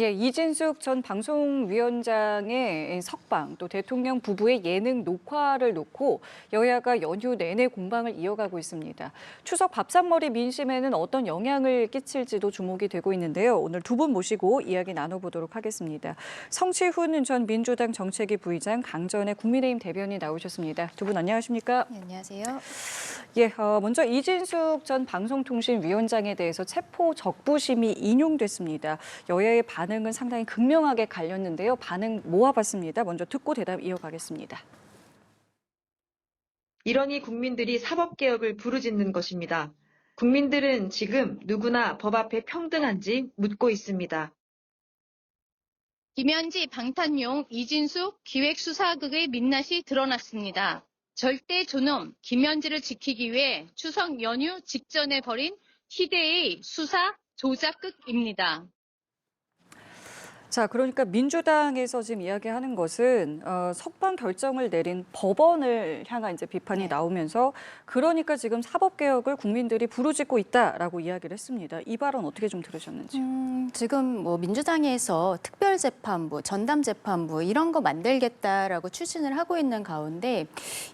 예, 이진숙 전 방송위원장의 석방, 또 대통령 부부의 예능 녹화를 놓고 여야가 연휴 내내 공방을 이어가고 있습니다. 추석 밥상머리 민심에는 어떤 영향을 끼칠지도 주목이 되고 있는데요. 오늘 두 분 모시고 이야기 나눠보도록 하겠습니다. 성취훈 전 민주당 정책위 부의장, 강전의 국민의힘 대변인 나오셨습니다. 두 분 안녕하십니까? 네, 안녕하세요. 예, 먼저 이진숙 전 방송통신위원장에 대해서 체포 적부심이 인용됐습니다. 여야의 반응은 상당히 극명하게 갈렸는데요. 반응 모아봤습니다. 먼저 듣고 대답 이어가겠습니다. 이러니 국민들이 사법개혁을 부르짖는 것입니다. 국민들은 지금 누구나 법 앞에 평등한지 묻고 있습니다. 김현지 방탄용 이진숙 기획수사극의 민낯이 드러났습니다. 절대 존엄 김현지를 지키기 위해 추석 연휴 직전에 벌인 희대의 수사 조작극입니다. 자, 그러니까 민주당에서 지금 이야기하는 것은 석방 결정을 내린 법원을 향한 이제 비판이 나오면서 그러니까 지금 사법개혁을 국민들이 부르짖고 있다라고 이야기를 했습니다. 이 발언 어떻게 좀 들으셨는지요? 지금 뭐 민주당에서 특별재판부, 전담재판부 이런 거 만들겠다라고 추진을 하고 있는 가운데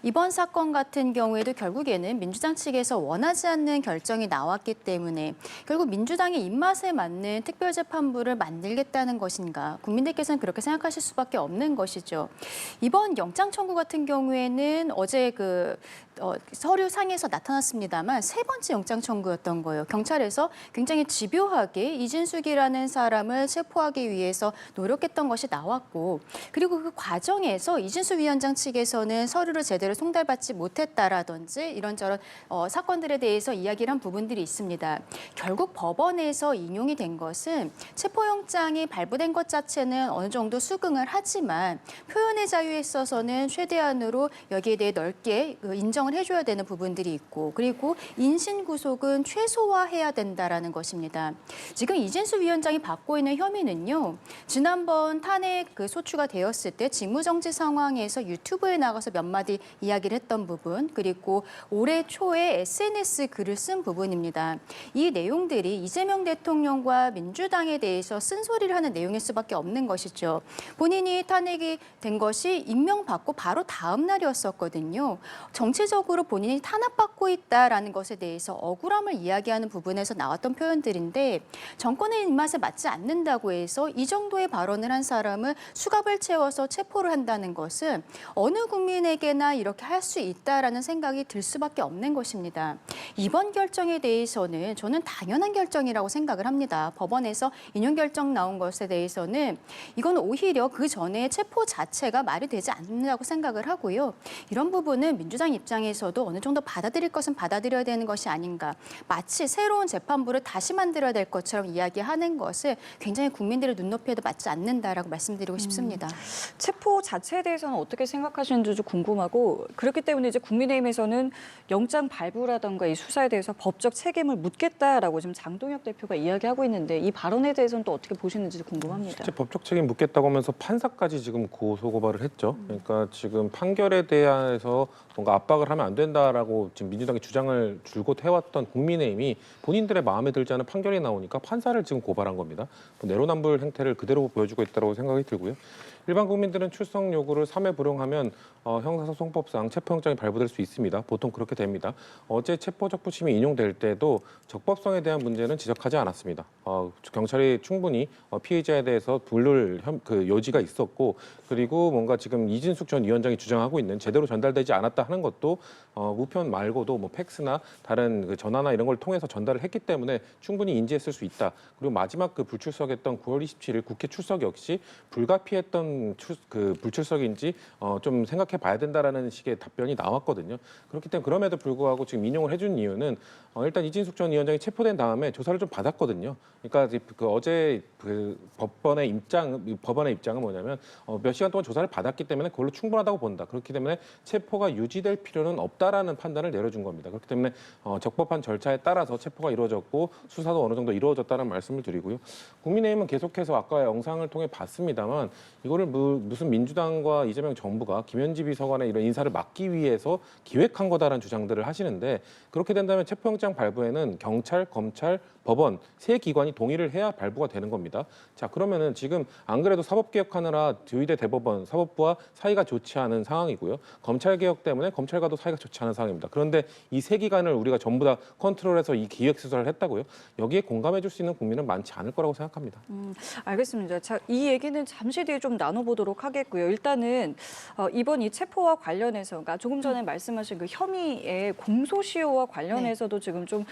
이번 사건 같은 경우에도 결국에는 민주당 측에서 원하지 않는 결정이 나왔기 때문에 결국 민주당의 입맛에 맞는 특별재판부를 만들겠다는 것인가? 국민들께서는 그렇게 생각하실 수밖에 없는 것이죠. 이번 영장 청구 같은 경우에는 어제 서류상에서 나타났습니다만 세 번째 영장 청구였던 거예요. 경찰에서 굉장히 집요하게 이진숙이라는 사람을 체포하기 위해서 노력했던 것이 나왔고 그리고 그 과정에서 이진숙 위원장 측에서는 서류를 제대로 송달받지 못했다라든지 이런저런 사건들에 대해서 이야기를 한 부분들이 있습니다. 결국 법원에서 인용이 된 것은 체포영장이 발부된 것 자체는 어느 정도 수긍을 하지만 표현의 자유에 있어서는 최대한으로 여기에 대해 넓게 인정을 해줘야 되는 부분들이 있고 그리고 인신구속은 최소화해야 된다라는 것입니다. 지금 이진숙 위원장이 받고 있는 혐의는요. 지난번 탄핵 소추가 되었을 때 직무정지 상황에서 유튜브에 나가서 몇 마디 이야기를 했던 부분 그리고 올해 초에 SNS 글을 쓴 부분입니다. 이 내용들이 이재명 대통령과 민주당에 대해서 쓴소리를 하는 내용일 수밖에 없는 것이죠. 본인이 탄핵이 된 것이 임명받고 바로 다음 날이었었거든요. 정치적으로 본인이 탄압받고 있다라는 것에 대해서 억울함을 이야기하는 부분에서 나왔던 표현들인데 정권의 입맛에 맞지 않는다고 해서 이 정도의 발언을 한 사람을 수갑을 채워서 체포를 한다는 것은 어느 국민에게나 이렇게 할 수 있다라는 생각이 들 수밖에 없는 것입니다. 이번 결정에 대해서는 저는 당연한 결정이라고 생각을 합니다. 법원에서 인용 결정 나온 것에 대해서는 이건 오히려 그 전에 체포 자체가 말이 되지 않는다고 생각을 하고요. 이런 부분은 민주당 입장에서도 어느 정도 받아들일 것은 받아들여야 되는 것이 아닌가. 마치 새로운 재판부를 다시 만들어야 될 것처럼 이야기하는 것을 굉장히 국민들의 눈높이에도 맞지 않는다라고 말씀드리고 싶습니다. 체포 자체에 대해서는 어떻게 생각하시는지 좀 궁금하고 그렇기 때문에 이제 국민의힘에서는 영장 발부라던가 이 수사에 대해서 법적 책임을 묻겠다라고 지금 장동혁 대표가 이야기하고 있는데 이 발언에 대해서는 또 어떻게 보시는지 궁금합니다. 실제 법적 책임 묻겠다고 하면서 판사까지 지금 고소고발을 했죠. 그러니까 지금 판결에 대해서 뭔가 압박을 하면 안 된다라고 지금 민주당이 주장을 줄곧 해왔던 국민의힘이 본인들의 마음에 들지 않은 판결이 나오니까 판사를 지금 고발한 겁니다. 내로남불 행태를 그대로 보여주고 있다고 생각이 들고요. 일반 국민들은 출석 요구를 3회 불응하면 형사소송법상 체포영장이 발부될 수 있습니다. 보통 그렇게 됩니다. 어제 체포적부심이 인용될 때도 적법성에 대한 문제는 지적하지 않았습니다. 경찰이 충분히 피해자에 대해서 부를 여지가 있었고 그리고 뭔가 지금 이진숙 전 위원장이 주장하고 있는 제대로 전달되지 않았다 하는 것도 우편 말고도 뭐 팩스나 다른 전화나 이런 걸 통해서 전달을 했기 때문에 충분히 인지했을 수 있다. 그리고 마지막 불출석했던 9월 27일 국회 출석 역시 불가피했던 불출석인지 좀 생각해 봐야 된다라는 식의 답변이 나왔거든요. 그렇기 때문에 그럼에도 불구하고 지금 인용을 해준 이유는 일단 이진숙 전 위원장이 체포된 다음에 조사를 좀 받았거든요. 그러니까 어제 법원의 입장은 뭐냐면 몇 시간 동안 조사를 받았기 때문에 그걸로 충분하다고 본다. 그렇기 때문에 체포가 유지될 필요는 없다라는 판단을 내려준 겁니다. 그렇기 때문에 적법한 절차에 따라서 체포가 이루어졌고 수사도 어느 정도 이루어졌다는 말씀을 드리고요. 국민의힘은 계속해서 아까 영상을 통해 봤습니다만 이거를 무슨 민주당과 이재명 정부가 김현지 비서관의 이런 인사를 막기 위해서 기획한 거다라는 주장들을 하시는데 그렇게 된다면 체포영장 발부에는 경찰, 검찰, 법원 세 기관이 동의를 해야 발부가 되는 겁니다. 자, 그러면은 지금 안 그래도 사법개혁하느라 조희대 대법원 사법부와 사이가 좋지 않은 상황이고요. 검찰개혁 때문에 검찰과도 사이가 좋지 않은 상황입니다. 그런데 이 세 기관을 우리가 전부 다 컨트롤해서 이 기획수사를 했다고요. 여기에 공감해 줄 수 있는 국민은 많지 않을 거라고 생각합니다. 알겠습니다. 자, 이 얘기는 잠시 뒤에 좀 나눠보도록 하겠고요. 일단은 이번 이 체포와 관련해서, 그러니까 조금 전에 말씀하신 그 혐의의 공소시효와 관련해서도 지금 좀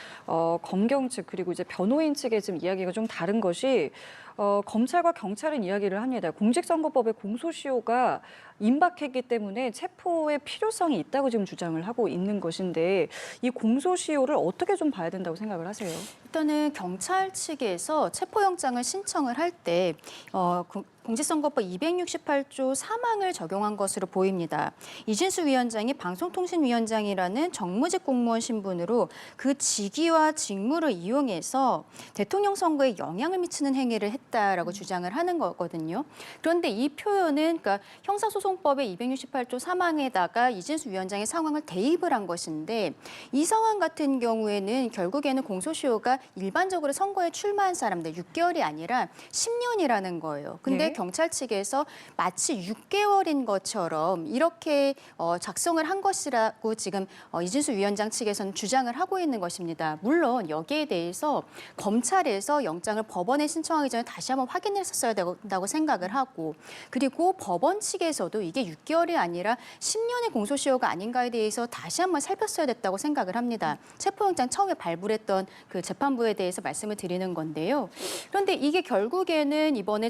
검경 측 그리고 이제 변호인 측의 지금 이야기가 좀 다른 것이 검찰과 경찰은 이야기를 합니다. 공직선거법의 공소시효가 임박했기 때문에 체포의 필요성이 있다고 지금 주장을 하고 있는 것인데 이 공소시효를 어떻게 좀 봐야 된다고 생각을 하세요? 일단은 경찰 측에서 체포영장을 신청을 할 때 공직선거법 268조 3항을 적용한 것으로 보입니다. 이진수 위원장이 방송통신위원장이라는 정무직 공무원 신분으로 그 직위와 직무를 이용해서 대통령 선거에 영향을 미치는 행위를 했다라고 주장을 하는 거거든요. 그런데 이 표현은 그러니까 형사소송법의 268조 3항에다가 이진수 위원장의 상황을 대입을 한 것인데 이 상황 같은 경우에는 결국에는 공소시효가 일반적으로 선거에 출마한 사람들 6개월이 아니라 10년이라는 거예요. 근데 네. 경찰 측에서 마치 6개월인 것처럼 이렇게 작성을 한 것이라고 지금 이진수 위원장 측에서는 주장을 하고 있는 것입니다. 물론 여기에 대해서 검찰에서 영장을 법원에 신청하기 전에 다시 한번 확인했었어야 된다고 생각을 하고 그리고 법원 측에서도 이게 6개월이 아니라 10년의 공소시효가 아닌가에 대해서 다시 한번 살폈어야 됐다고 생각을 합니다. 체포영장 처음에 발부했던 그 재판부에 대해서 말씀을 드리는 건데요. 그런데 이게 결국에는 이번에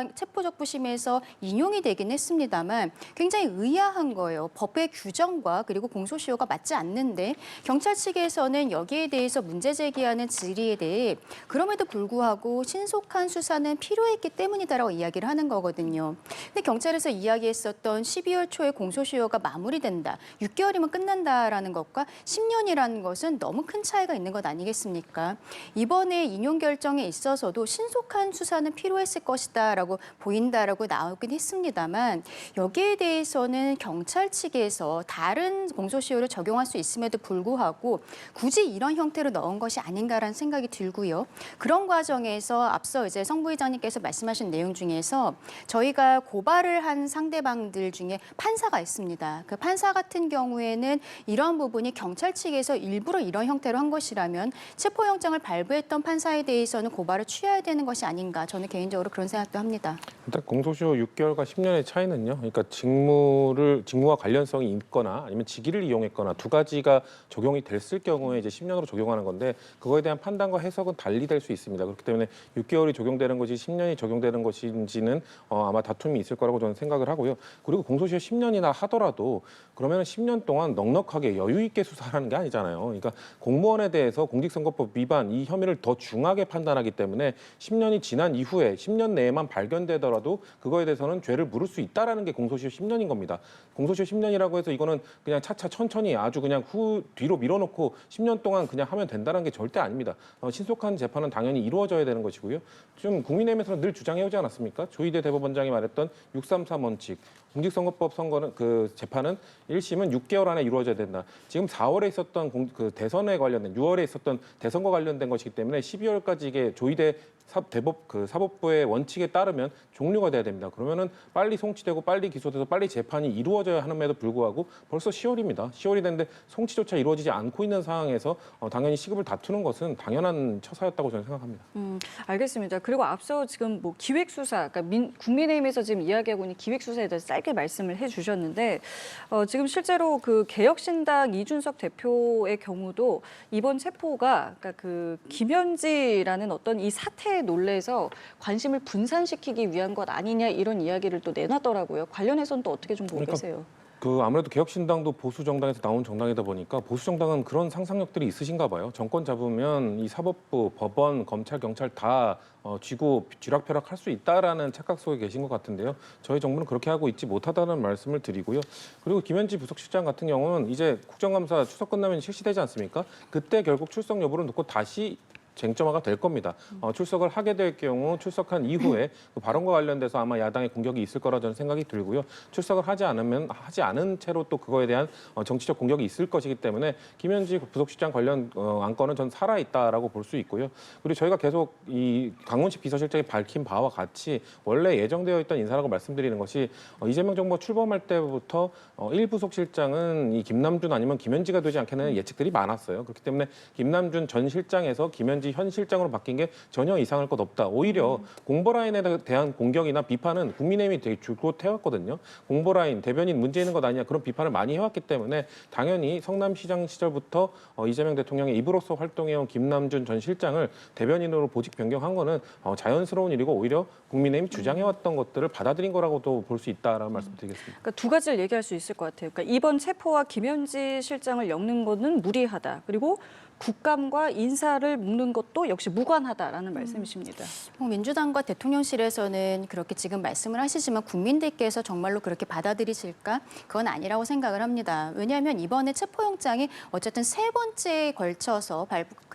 체포적부심에서 인용이 되긴 했습니다만 굉장히 의아한 거예요. 법의 규정과 그리고 공소시효가 맞지 않는데 경찰 측에서는 여기에 대해서 문제 제기하는 질의에 대해 그럼에도 불구하고 신속한 수사는 필요했기 때문이다라고 이야기를 하는 거거든요. 근데 경찰에서 이야기했었던 12월 초에 공소시효가 마무리된다. 6개월이면 끝난다라는 것과 10년이라는 것은 너무 큰 차이가 있는 것 아니겠습니까? 이번에 인용 결정에 있어서도 신속한 수사는 필요했을 것이다라고 보인다라고 나오긴 했습니다만 여기에 대해서는 경찰 측에서 다른 공소시효를 적용할 수 있음에도 불구하고 굳이 이런 형태로 넣은 것이 아닌가라는 생각이 들고요. 그런 과정에서 앞서 이제 성 부의장님께서 말씀하신 내용 중에서 저희가 고발을 한 상대방들 중에 판사가 있습니다. 그 판사 같은 경우에는 이런 부분이 경찰 측에서 일부러 이런 형태로 한 것이라면 체포영장을 발부했던 판사에 대해서는 고발을 취해야 되는 것이 아닌가 저는 개인적으로 그런 생각도 합니다. 일단 공소시효 6개월과 10년의 차이는요. 그러니까 직무와 관련성이 있거나 아니면 직위를 이용했거나 두 가지가 적용이 됐을 경우에 이제 10년으로 적용하는 건데 그거에 대한 판단과 해석은 달리될 수 있습니다. 그렇기 때문에 6개월이 적용되는 것이 10년이 적용되는 것인지는 아마 다툼이 있을 거라고 저는 생각을 하고요. 그리고 공소시효 10년이나 하더라도 그러면 10년 동안 넉넉하게 여유 있게 수사하는 게 아니잖아요. 그러니까 공무원에 대해서 공직선거법 위반 이 혐의를 더 중하게 판단하기 때문에 10년이 지난 이후에 10년 내에만 발견되더라도 그거에 대해서는 죄를 물을 수 있다라는 게 공소시효 10년인 겁니다. 공소시효 10년이라고 해서 이거는 그냥 차차 천천히 아주 그냥 뒤로 밀어놓고 10년 동안 그냥 하면 된다는 게 절대 아닙니다. 신속한 재판은 당연히 이루어져야 되는 것이고요. 좀 국민의힘에서는 늘 주장해오지 않았습니까? 조희대 대법원장이 말했던 633 원칙. 공직선거법 선거는 그 재판은 1심은 6개월 안에 이루어져야 된다. 지금 4월에 있었던 그 대선에 관련된 6월에 있었던 대선과 관련된 것이기 때문에 12월까지 이게 조희대 사법부의 원칙에 따르면 종료가 돼야 됩니다. 그러면은 빨리 송치되고 빨리 기소돼서 빨리 재판이 이루어져야 하는데도 불구하고 벌써 10월입니다. 10월이 됐는데 송치조차 이루어지지 않고 있는 상황에서 당연히 시급을 다투는 것은 당연한 처사였다고 저는 생각합니다. 알겠습니다. 그리고 앞서 지금 뭐 기획수사, 그러니까 국민의힘에서 지금 이야기하고 있는 기획수사에 대해서 짧게 말씀을 해주셨는데 지금 실제로 그 개혁신당 이준석 대표의 경우도 이번 체포가 그러니까 그 김현지라는 어떤 이 사태에 놀래서 관심을 분산시키기 위한 것 아니냐 이런 이야기를 또 내놨더라고요. 관련해서는 또 어떻게 좀 보고 계세요? 아무래도 개혁신당도 보수 정당에서 나온 정당이다 보니까 보수 정당은 그런 상상력들이 있으신가 봐요. 정권 잡으면 이 사법부, 법원, 검찰, 경찰 다 쥐고 쥐락펴락 할 수 있다라는 착각 속에 계신 것 같은데요. 저희 정부는 그렇게 하고 있지 못하다는 말씀을 드리고요. 그리고 김현지 부속실장 같은 경우는 이제 국정감사 추석 끝나면 실시되지 않습니까? 그때 결국 출석 여부를 놓고 다시 쟁점화가 될 겁니다. 출석을 하게 될 경우 출석한 이후에 그 발언과 관련돼서 아마 야당의 공격이 있을 거라 저는 생각이 들고요. 출석을 하지 않은 채로 또 그거에 대한 정치적 공격이 있을 것이기 때문에 김현지 부속실장 관련 안건은 전 살아 있다라고 볼 수 있고요. 그리고 저희가 계속 이 강훈식 비서실장이 밝힌 바와 같이 원래 예정되어 있던 인사라고 말씀드리는 것이 이재명 정부가 출범할 때부터 1부속실장은 이 김남준 아니면 김현지가 되지 않겠냐는 예측들이 많았어요. 그렇기 때문에 김남준 전 실장에서 김현지 현 실장으로 바뀐 게 전혀 이상할 것 없다. 오히려 공보라인에 대한 공격이나 비판은 국민의힘이 되게 줄곧 해왔거든요. 공보라인, 대변인 문제 있는 것 아니냐 그런 비판을 많이 해왔기 때문에 당연히 성남시장 시절부터 이재명 대통령의 입으로서 활동해온 김남준 전 실장을 대변인으로 보직 변경한 거는 자연스러운 일이고 오히려 국민의힘이 주장해왔던 것들을 받아들인 거라고도 볼 수 있다라는 말씀드리겠습니다. 그러니까 두 가지를 얘기할 수 있을 것 같아요. 그러니까 이번 체포와 김현지 실장을 엮는 것은 무리하다. 그리고 국감과 인사를 묶는 것도 역시 무관하다라는 말씀이십니다. 민주당과 대통령실에서는 그렇게 지금 말씀을 하시지만 국민들께서 정말로 그렇게 받아들이실까? 그건 아니라고 생각을 합니다. 왜냐하면 이번에 체포영장이 어쨌든 세 번째에 걸쳐서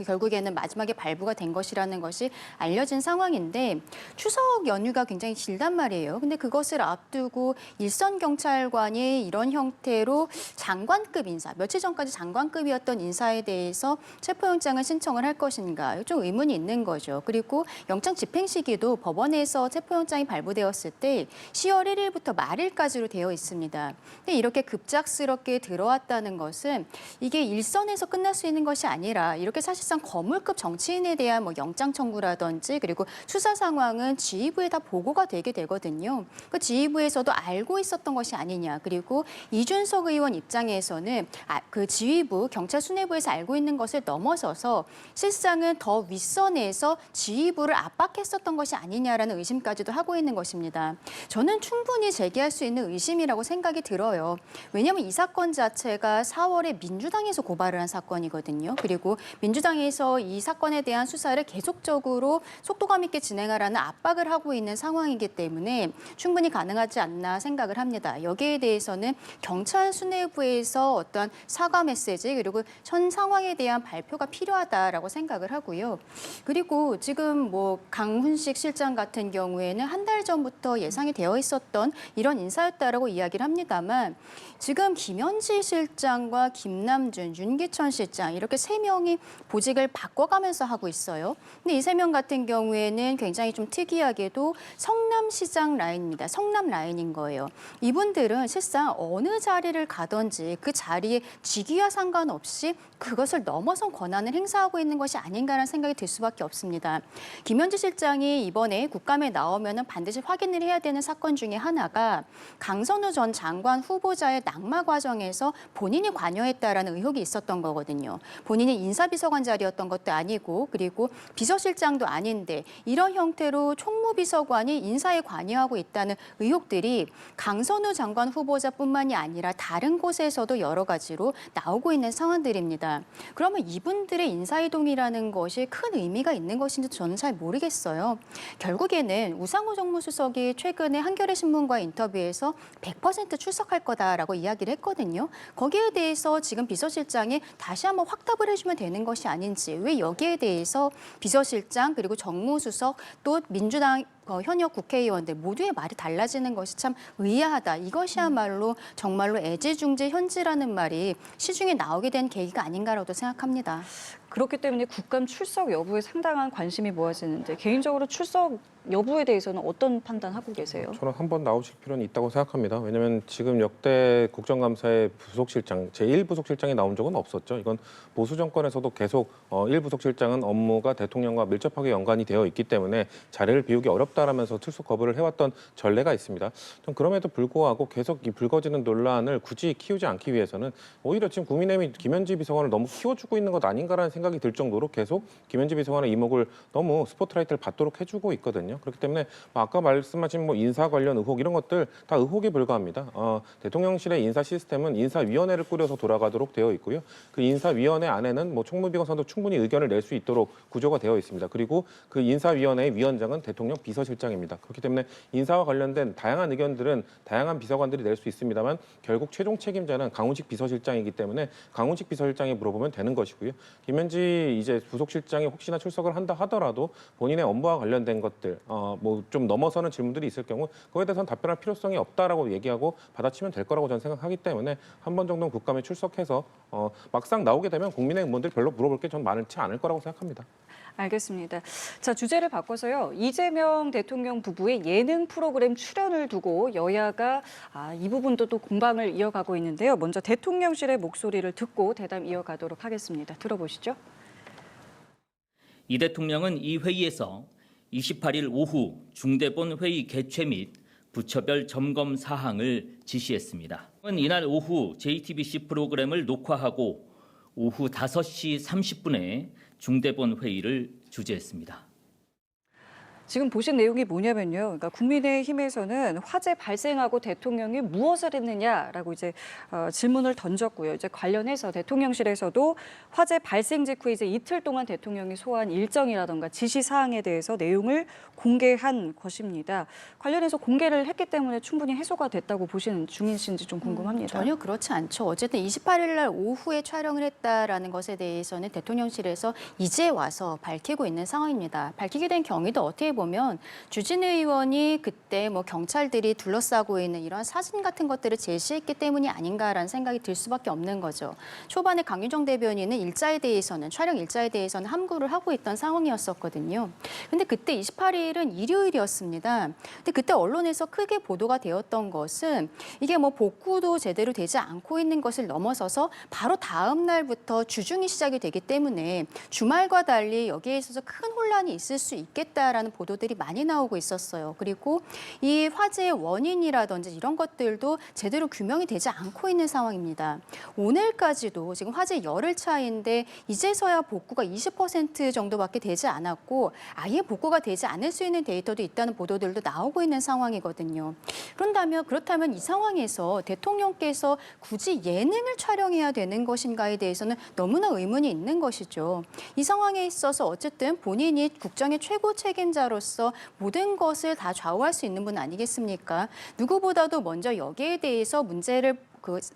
결국에는 마지막에 발부가 된 것이라는 것이 알려진 상황인데 추석 연휴가 굉장히 길단 말이에요. 근데 그것을 앞두고 일선 경찰관이 이런 형태로 장관급 인사, 며칠 전까지 장관급이었던 인사에 대해서 체포영장을 신청을 할 것인가 좀 의문이 있는 거죠. 그리고 영장 집행 시기도 법원에서 체포영장이 발부되었을 때 10월 1일부터 말일까지로 되어 있습니다. 근데 이렇게 급작스럽게 들어왔다는 것은 이게 일선에서 끝날 수 있는 것이 아니라 이렇게 사실상 거물급 정치인에 대한 뭐 영장 청구라든지 그리고 수사 상황은 지휘부에 다 보고가 되게 되거든요. 그 지휘부에서도 알고 있었던 것이 아니냐. 그리고 이준석 의원 입장에서는 그 지휘부 경찰 수뇌부에서 알고 있는 것을 넘어서서 실상은 더 윗선에서 지휘부를 압박했었던 것이 아니냐라는 의심까지도 하고 있는 것입니다. 저는 충분히 제기할 수 있는 의심이라고 생각이 들어요. 왜냐하면 이 사건 자체가 4월에 민주당에서 고발을 한 사건이거든요. 그리고 민주당에서 이 사건에 대한 수사를 계속적으로 속도감 있게 진행하라는 압박을 하고 있는 상황이기 때문에 충분히 가능하지 않나 생각을 합니다. 여기에 대해서는 경찰 수뇌부에서 어떠한 사과 메시지 그리고 현 상황에 대한 발표가 필요하다라고 생각을 하고요. 그리고 지금 뭐 강훈식 실장 같은 경우에는 한 달 전부터 예상이 되어 있었던 이런 인사였다라고 이야기를 합니다만 지금 김현지 실장과 김남준, 윤기천 실장 이렇게 세 명이 보직을 바꿔가면서 하고 있어요. 근데 이 세 명 같은 경우에는 굉장히 좀 특이하게도 성남시장 라인입니다. 성남 라인인 거예요. 이분들은 실상 어느 자리를 가든지 그 자리에 직위와 상관없이 그것을 넘어선 권한을 행사하고 있는 것이 아닌가라는 생각이 들 수밖에 없습니다. 김현지 실장이 이번에 국감에 나오면 반드시 확인을 해야 되는 사건 중에 하나가 강선우 전 장관 후보자의 낙마 과정에서 본인이 관여했다라는 의혹이 있었던 거거든요. 본인이 인사비서관 자리였던 것도 아니고 그리고 비서실장도 아닌데 이런 형태로 총무비서관이 인사에 관여하고 있다는 의혹들이 강선우 장관 후보자뿐만이 아니라 다른 곳에서도 여러 가지로 나오고 있는 상황들입니다. 그러면 이분들의 인사이동이라는 것이 큰 의미가 있는 것인지 저는 잘 모르겠어요. 결국에는 우상호 정무수석이 최근에 한겨레 신문과의 인터뷰에서 100% 출석할 거다라고 이야기를 했거든요. 거기에 대해서 지금 비서실장이 다시 한번 확답을 해주면 되는 것이 아닌지 왜 여기에 대해서 비서실장 그리고 정무수석 또 민주당 현역 국회의원들 모두의 말이 달라지는 것이 참 의아하다. 이것이야말로 정말로 애지중지현지라는 말이 시중에 나오게 된 계기가 아닌가라고 생각합니다. 그렇기 때문에 국감 출석 여부에 상당한 관심이 모아지는데 개인적으로 출석 여부에 대해서는 어떤 판단하고 계세요? 저는 한번 나오실 필요는 있다고 생각합니다. 왜냐하면 지금 역대 국정감사의 부속실장, 제1부속실장이 나온 적은 없었죠. 이건 보수 정권에서도 계속 1부속실장은 업무가 대통령과 밀접하게 연관이 되어 있기 때문에 자리를 비우기 어렵다라면서 출석 거부를 해왔던 전례가 있습니다. 좀 그럼에도 불구하고 계속 이 불거지는 논란을 굳이 키우지 않기 위해서는 오히려 지금 국민의힘이 김현지 비서관을 너무 키워주고 있는 것 아닌가라는 생각이 들 정도로 계속 김현지 비서관의 이목을 너무 스포트라이트를 받도록 해주고 있거든요. 그렇기 때문에 아까 말씀하신 뭐 인사 관련 의혹 이런 것들 다 의혹에 불과합니다. 대통령실의 인사 시스템은 인사위원회를 꾸려서 돌아가도록 되어 있고요. 그 인사위원회 안에는 뭐 총무비서관도 충분히 의견을 낼 수 있도록 구조가 되어 있습니다. 그리고 그 인사위원회의 위원장은 대통령 비서실장입니다. 그렇기 때문에 인사와 관련된 다양한 의견들은 다양한 비서관들이 낼 수 있습니다만 결국 최종 책임자는 강훈식 비서실장이기 때문에 강훈식 비서실장이 물어보면 되는 것이고요. 김현지 언제든지 이제 부속실장이 혹시나 출석을 한다 하더라도 본인의 업무와 관련된 것들 뭐 좀 넘어서는 질문들이 있을 경우 그거에 대해서는 답변할 필요성이 없다라고 얘기하고 받아치면 될 거라고 저는 생각하기 때문에 한 번 정도는 국감에 출석해서 막상 나오게 되면 국민의 의문들 별로 물어볼 게 전 많지 않을 거라고 생각합니다. 알겠습니다. 자, 주제를 바꿔서요. 이재명 대통령 부부의 예능 프로그램 출연을 두고 여야가 이 부분도 또 공방을 이어가고 있는데요. 먼저 대통령실의 목소리를 듣고 대담 이어가도록 하겠습니다. 들어보시죠. 이 대통령은 이 회의에서 28일 오후 중대본 회의 개최 및 부처별 점검 사항을 지시했습니다. 이날 오후 JTBC 프로그램을 녹화하고 오후 5시 30분에 중대본 회의를 주재했습니다. 지금 보신 내용이 뭐냐면요. 그러니까 국민의힘에서는 화재 발생하고 대통령이 무엇을 했느냐라고 이제 질문을 던졌고요. 이제 관련해서 대통령실에서도 화재 발생 직후 이제 이틀 동안 대통령이 소화한 일정이라든가 지시 사항에 대해서 내용을 공개한 것입니다. 관련해서 공개를 했기 때문에 충분히 해소가 됐다고 보시는 중이신지 좀 궁금합니다. 전혀 그렇지 않죠. 어쨌든 28일 날 오후에 촬영을 했다라는 것에 대해서는 대통령실에서 이제 와서 밝히고 있는 상황입니다. 밝히게 된 경위도 어떻게 보면 주진우 의원이 그때 뭐 경찰들이 둘러싸고 있는 이런 사진 같은 것들을 제시했기 때문이 아닌가라는 생각이 들 수밖에 없는 거죠. 초반에 강유정 대변인은 일자에 대해서는 촬영 일자에 대해서는 함구를 하고 있던 상황이었었거든요. 근데 그때 28일은 일요일이었습니다. 근데 그때 언론에서 크게 보도가 되었던 것은 이게 뭐 복구도 제대로 되지 않고 있는 것을 넘어서서 바로 다음 날부터 주중이 시작이 되기 때문에 주말과 달리 여기에 있어서 큰 혼란이 있을 수 있겠다라는 보도들이 많이 나오고 있었어요. 그리고 이 화재의 원인이라든지 이런 것들도 제대로 규명이 되지 않고 있는 상황입니다. 오늘까지도 지금 화재 열흘 차인데 이제서야 복구가 20% 정도밖에 되지 않았고 아예 복구가 되지 않을 수 있는 데이터도 있다는 보도들도 나오고 있는 상황이거든요. 그렇다면 이 상황에서 대통령께서 굳이 예능을 촬영해야 되는 것인가에 대해서는 너무나 의문이 있는 것이죠. 이 상황에 있어서 어쨌든 본인이 국정의 최고 책임자로서 모든 것을 다 좌우할 수 있는 분 아니겠습니까? 누구보다도 먼저 여기에 대해서 문제를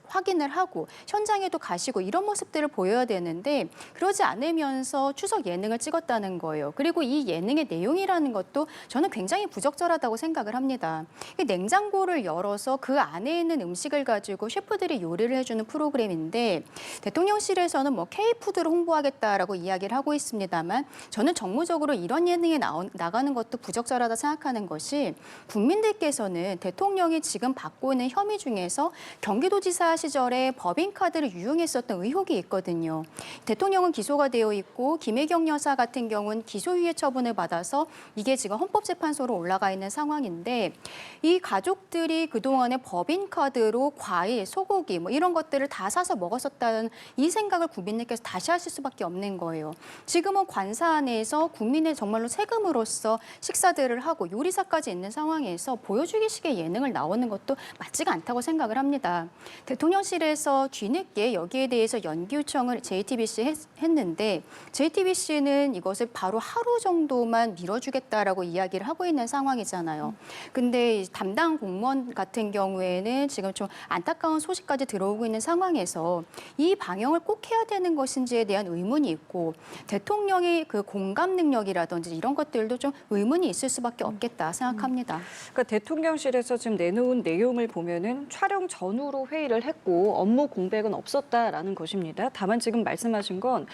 확인을 하고 현장에도 가시고 이런 모습들을 보여야 되는데 그러지 않으면서 추석 예능을 찍었다는 거예요. 그리고 이 예능의 내용이라는 것도 저는 굉장히 부적절하다고 생각을 합니다. 냉장고를 열어서 그 안에 있는 음식을 가지고 셰프들이 요리를 해주는 프로그램인데 대통령실에서는 뭐 K푸드를 홍보하겠다라고 이야기를 하고 있습니다만 저는 정무적으로 이런 예능에 나가는 것도 부적절하다 생각하는 것이 국민들께서는 대통령이 지금 받고 있는 혐의 중에서 경기도지사 시절에 법인카드를 유용했었던 의혹이 있거든요. 대통령은 기소가 되어 있고 김혜경 여사 같은 경우는 기소유예 처분을 받아서 이게 지금 헌법재판소로 올라가 있는 상황인데 이 가족들이 그동안에 법인카드로 과일, 소고기 뭐 이런 것들을 다 사서 먹었었다는 이 생각을 국민들께서 다시 하실 수밖에 없는 거예요. 지금은 관사 안에서 국민의 정말로 세금으로서 식사들을 하고 요리사까지 있는 상황에서 보여주기식의 예능을 나오는 것도 맞지가 않다고 생각을 합니다. 대통령실에서 뒤늦게 여기에 대해서 연기 요청을 JTBC에 했는데 JTBC는 이것을 바로 하루 정도만 미뤄주겠다라고 이야기를 하고 있는 상황이잖아요. 근데 담당 공무원 같은 경우에는 지금 좀 안타까운 소식까지 들어오고 있는 상황에서 이 방영을 꼭 해야 되는 것인지에 대한 의문이 있고 대통령의 그 공감 능력이라든지 이런 것들도 좀 의문이 있을 수밖에 없겠다 생각합니다. 그러니까 대통령실에서 지금 내놓은 내용을 보면은 촬영 전후로 회의를 했고 업무 공백은 없었다라는 것입니다. 다만 지금 말씀하신 건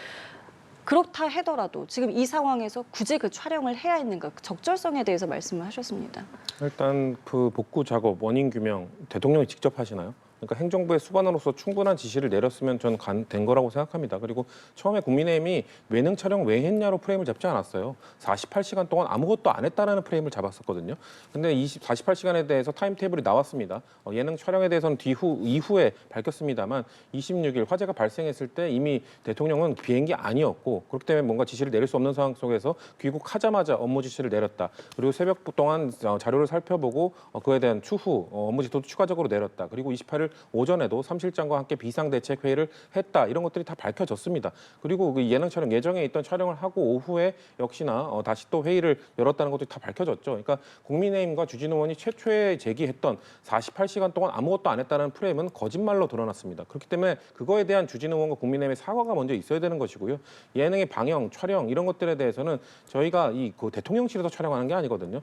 그렇다 하더라도 지금 이 상황에서 굳이 그 촬영을 해야 있는가 적절성에 대해서 말씀을 하셨습니다. 일단 그 복구 작업, 원인 규명 대통령이 직접 하시나요? 그러니까 행정부의 수반으로서 충분한 지시를 내렸으면 저는 된 거라고 생각합니다. 그리고 처음에 국민의힘이 예능 촬영 왜 했냐로 프레임을 잡지 않았어요. 48시간 동안 아무것도 안 했다라는 프레임을 잡았었거든요. 근데 48시간에 대해서 타임테이블이 나왔습니다. 예능 촬영에 대해서는 이후에 밝혔습니다만 26일 화재가 발생했을 때 이미 대통령은 비행기 아니었고 그렇기 때문에 뭔가 지시를 내릴 수 없는 상황 속에서 귀국하자마자 업무 지시를 내렸다. 그리고 새벽 동안 자료를 살펴보고 그에 대한 추후 업무 지도도 추가적으로 내렸다. 그리고 28일 오전에도 3실장과 함께 비상대책회의를 했다. 이런 것들이 다 밝혀졌습니다. 그리고 그 예능 촬영 예정에 있던 촬영을 하고 오후에 역시나 다시 또 회의를 열었다는 것도 다 밝혀졌죠. 그러니까 국민의힘과 주진우 의원이 최초에 제기했던 48시간 동안 아무것도 안 했다는 프레임은 거짓말로 드러났습니다. 그렇기 때문에 그거에 대한 주진우 의원과 국민의힘의 사과가 먼저 있어야 되는 것이고요. 예능의 방영, 촬영 이런 것들에 대해서는 저희가 그 대통령실에서 촬영하는 게 아니거든요.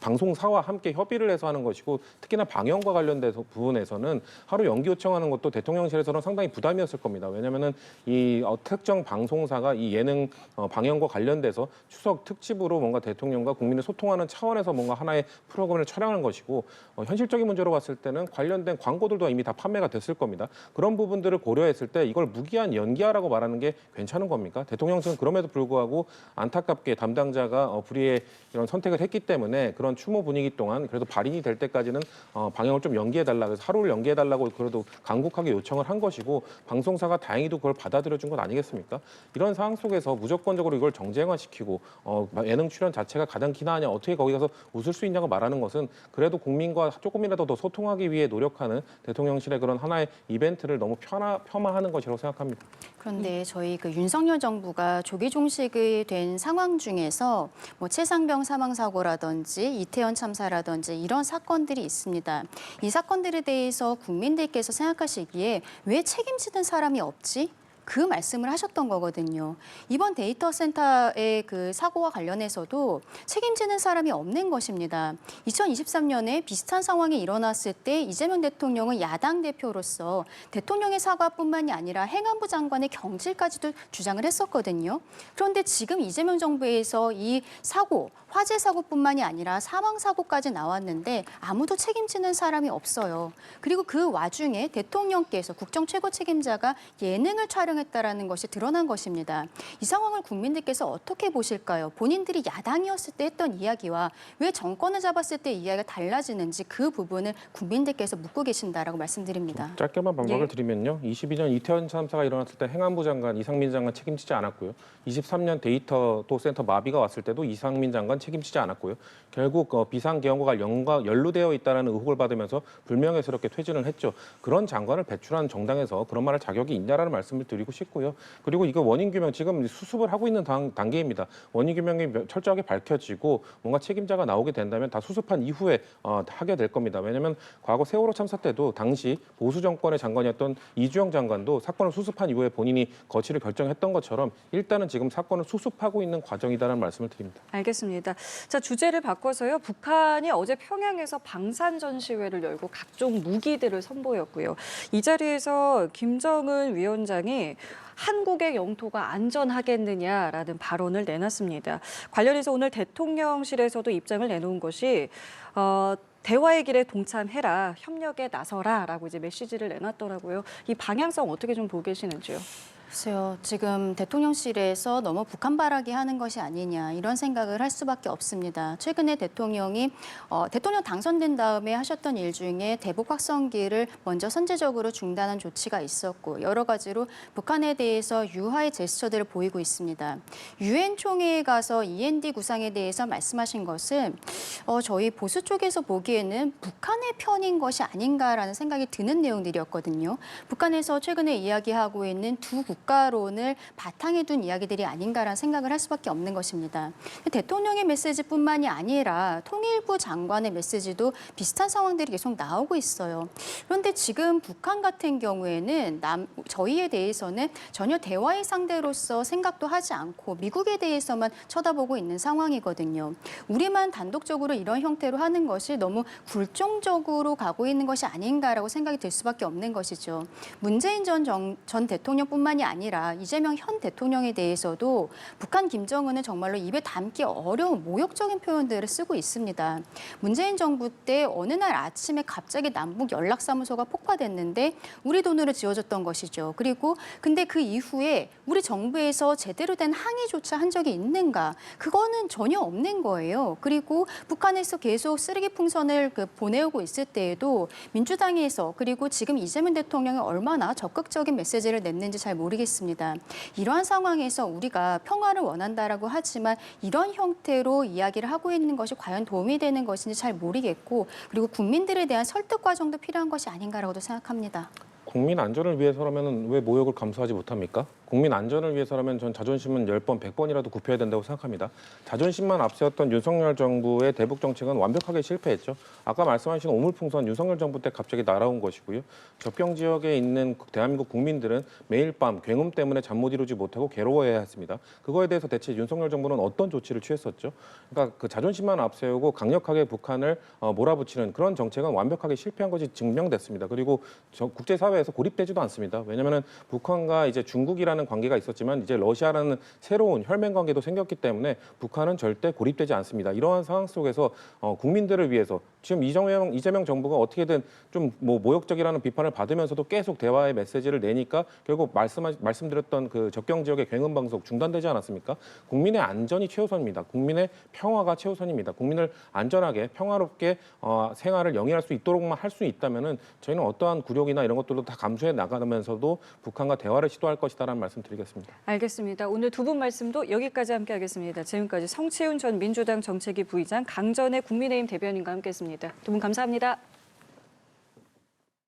방송사와 함께 협의를 해서 하는 것이고 특히나 방영과 관련된 부분에서는 하루 연기 요청하는 것도 대통령실에서는 상당히 부담이었을 겁니다. 왜냐하면은 이 특정 방송사가 이 예능 방영과 관련돼서 추석 특집으로 뭔가 대통령과 국민을 소통하는 차원에서 뭔가 하나의 프로그램을 촬영하는 것이고 현실적인 문제로 봤을 때는 관련된 광고들도 이미 다 판매가 됐을 겁니다. 그런 부분들을 고려했을 때 이걸 무기한 연기하라고 말하는 게 괜찮은 겁니까? 대통령실은 그럼에도 불구하고 안타깝게 담당자가 불의의 이런 선택을 했기 때문에 그런 추모 분위기 동안 그래도 발인이 될 때까지는 방영을 좀 연기해달라 그래서 하루를 연기해달라고 그래도 간곡하게 요청을 한 것이고 방송사가 다행히도 그걸 받아들여준 것 아니겠습니까? 이런 상황 속에서 무조건적으로 이걸 정쟁화시키고 예능 출연 자체가 가장 기나하냐 어떻게 거기 가서 웃을 수 있냐고 말하는 것은 그래도 국민과 조금이라도 더 소통하기 위해 노력하는 대통령실의 그런 하나의 이벤트를 너무 폄하하는 것이라고 생각합니다. 그런데 저희 그 윤석열 정부가 조기 종식이 된 상황 중에서 뭐 최상병 사망 사고라든지 이태원 참사라든지 이런 사건들이 있습니다. 이 사건들에 대해서 국민들께서 생각하시기에 왜 책임지는 사람이 없지? 그 말씀을 하셨던 거거든요. 이번 데이터 센터의 그 사고와 관련해서도 책임지는 사람이 없는 것입니다. 2023년에 비슷한 상황이 일어났을 때 이재명 대통령은 야당 대표로서 대통령의 사과뿐만이 아니라 행안부 장관의 경질까지도 주장을 했었거든요. 그런데 지금 이재명 정부에서 이 사고, 화재 사고뿐만이 아니라 사망 사고까지 나왔는데 아무도 책임지는 사람이 없어요. 그리고 그 와중에 대통령께서 국정 최고 책임자가 예능을 촬영했다라는 것이 드러난 것입니다. 이 상황을 국민들께서 어떻게 보실까요? 본인들이 야당이었을 때 했던 이야기와 왜 정권을 잡았을 때 이야기가 달라지는지 그 부분을 국민들께서 묻고 계신다라고 말씀드립니다. 짧게만 반박을 드리면요. 22년 이태원 참사가 일어났을 때 행안부 장관 이상민 장관 책임지지 않았고요. 23년 데이터 또 센터 마비가 왔을 때도 이상민 장관 책임지지 않았고요. 결국 비상계엄과 연루되어 있다는 의혹을 받으면서 불명예스럽게 퇴진을 했죠. 그런 장관을 배출한 정당에서 그런 말할 자격이 있냐라는 말씀을 드리고 싶고요. 그리고 이거 원인 규명 지금 수습을 하고 있는 단계입니다. 원인 규명이 철저하게 밝혀지고 뭔가 책임자가 나오게 된다면 다 수습한 이후에 하게 될 겁니다. 왜냐하면 과거 세월호 참사 때도 당시 보수 정권의 장관이었던 이주영 장관도 사건을 수습한 이후에 본인이 거취를 결정했던 것처럼 일단은 지금 사건을 수습하고 있는 과정이다라는 말씀을 드립니다. 알겠습니다. 자, 주제를 바꿔서요. 북한이 어제 평양에서 방산 전시회를 열고 각종 무기들을 선보였고요. 이 자리에서 김정은 위원장이 한국의 영토가 안전하겠느냐라는 발언을 내놨습니다. 관련해서 오늘 대통령실에서도 입장을 내놓은 것이 대화의 길에 동참해라, 협력에 나서라라고 이제 메시지를 내놨더라고요. 이 방향성 어떻게 좀 보고 계시는지요? 글쎄요. 지금 대통령실에서 너무 북한 바라기 하는 것이 아니냐 이런 생각을 할 수밖에 없습니다. 최근에 대통령이 대통령 당선된 다음에 하셨던 일 중에 대북 확성기를 먼저 선제적으로 중단한 조치가 있었고 여러 가지로 북한에 대해서 유화의 제스처들을 보이고 있습니다. 유엔 총회에 가서 END 구상에 대해서 말씀하신 것은 저희 보수 쪽에서 보기에는 북한의 편인 것이 아닌가라는 생각이 드는 내용들이었거든요. 북한에서 최근에 이야기하고 있는 두 국가론을 바탕에 둔 이야기들이 아닌가라는 생각을 할 수밖에 없는 것입니다. 대통령의 메시지뿐만이 아니라 통일부 장관의 메시지도 비슷한 상황들이 계속 나오고 있어요. 그런데 지금 북한 같은 경우에는 저희에 대해서는 전혀 대화의 상대로서 생각도 하지 않고 미국에 대해서만 쳐다보고 있는 상황이거든요. 우리만 단독적으로 이런 형태로 하는 것이 너무 굴종적으로 가고 있는 것이 아닌가라고 생각이 들 수밖에 없는 것이죠. 문재인 전 대통령뿐만이 아니라 이재명 현 대통령에 대해서도 북한 김정은은 정말로 입에 담기 어려운 모욕적인 표현들을 쓰고 있습니다. 문재인 정부 때 어느 날 아침에 갑자기 남북 연락사무소가 폭파됐는데 우리 돈으로 지어졌던 것이죠. 그리고 근데 그 이후에 우리 정부에서 제대로 된 항의조차 한 적이 있는가? 그거는 전혀 없는 거예요. 그리고 북한에서 계속 쓰레기 풍선을 보내오고 있을 때에도 민주당에서 그리고 지금 이재명 대통령이 얼마나 적극적인 메시지를 냈는지 잘 모르겠습니다. 모르겠습니다. 이러한 상황에서 우리가 평화를 원한다라고 하지만 이런 형태로 이야기를 하고 있는 것이 과연 도움이 되는 것인지 잘 모르겠고 그리고 국민들에 대한 설득 과정도 필요한 것이 아닌가라고도 생각합니다. 국민 안전을 위해서라면 왜 모욕을 감수하지 못합니까? 국민 안전을 위해서라면 전 자존심은 10번, 100번이라도 굽혀야 된다고 생각합니다. 자존심만 앞세웠던 윤석열 정부의 대북 정책은 완벽하게 실패했죠. 아까 말씀하신 오물풍선 윤석열 정부 때 갑자기 날아온 것이고요. 접경 지역에 있는 대한민국 국민들은 매일 밤 굉음 때문에 잠 못 이루지 못하고 괴로워해야 했습니다. 그거에 대해서 대체 윤석열 정부는 어떤 조치를 취했었죠? 그러니까 그 자존심만 앞세우고 강력하게 북한을 몰아붙이는 그런 정책은 완벽하게 실패한 것이 증명됐습니다. 그리고 국제사회에서 고립되지도 않습니다. 왜냐하면 북한과 이제 중국이라는 관계가 있었지만 이제 러시아라는 새로운 혈맹 관계도 생겼기 때문에 북한은 절대 고립되지 않습니다. 이러한 상황 속에서 국민들을 위해서 지금 이재명 정부가 어떻게든 좀 뭐 모욕적이라는 비판을 받으면서도 계속 대화의 메시지를 내니까 결국 말씀드렸던 그 접경 지역의 굉음 방송 중단되지 않았습니까? 국민의 안전이 최우선입니다. 국민의 평화가 최우선입니다. 국민을 안전하게 평화롭게 생활을 영위할 수 있도록만 할 수 있다면은 저희는 어떠한 굴욕이나 이런 것들도 다 감수해 나가면서도 북한과 대화를 시도할 것이다라는 말씀 드리겠습니다. 알겠습니다. 오늘 두 분 말씀도 여기까지 함께하겠습니다. 지금까지 성채훈 전 민주당 정책위 부의장, 강전의 국민의힘 대변인과 함께했습니다. 두 분 감사합니다.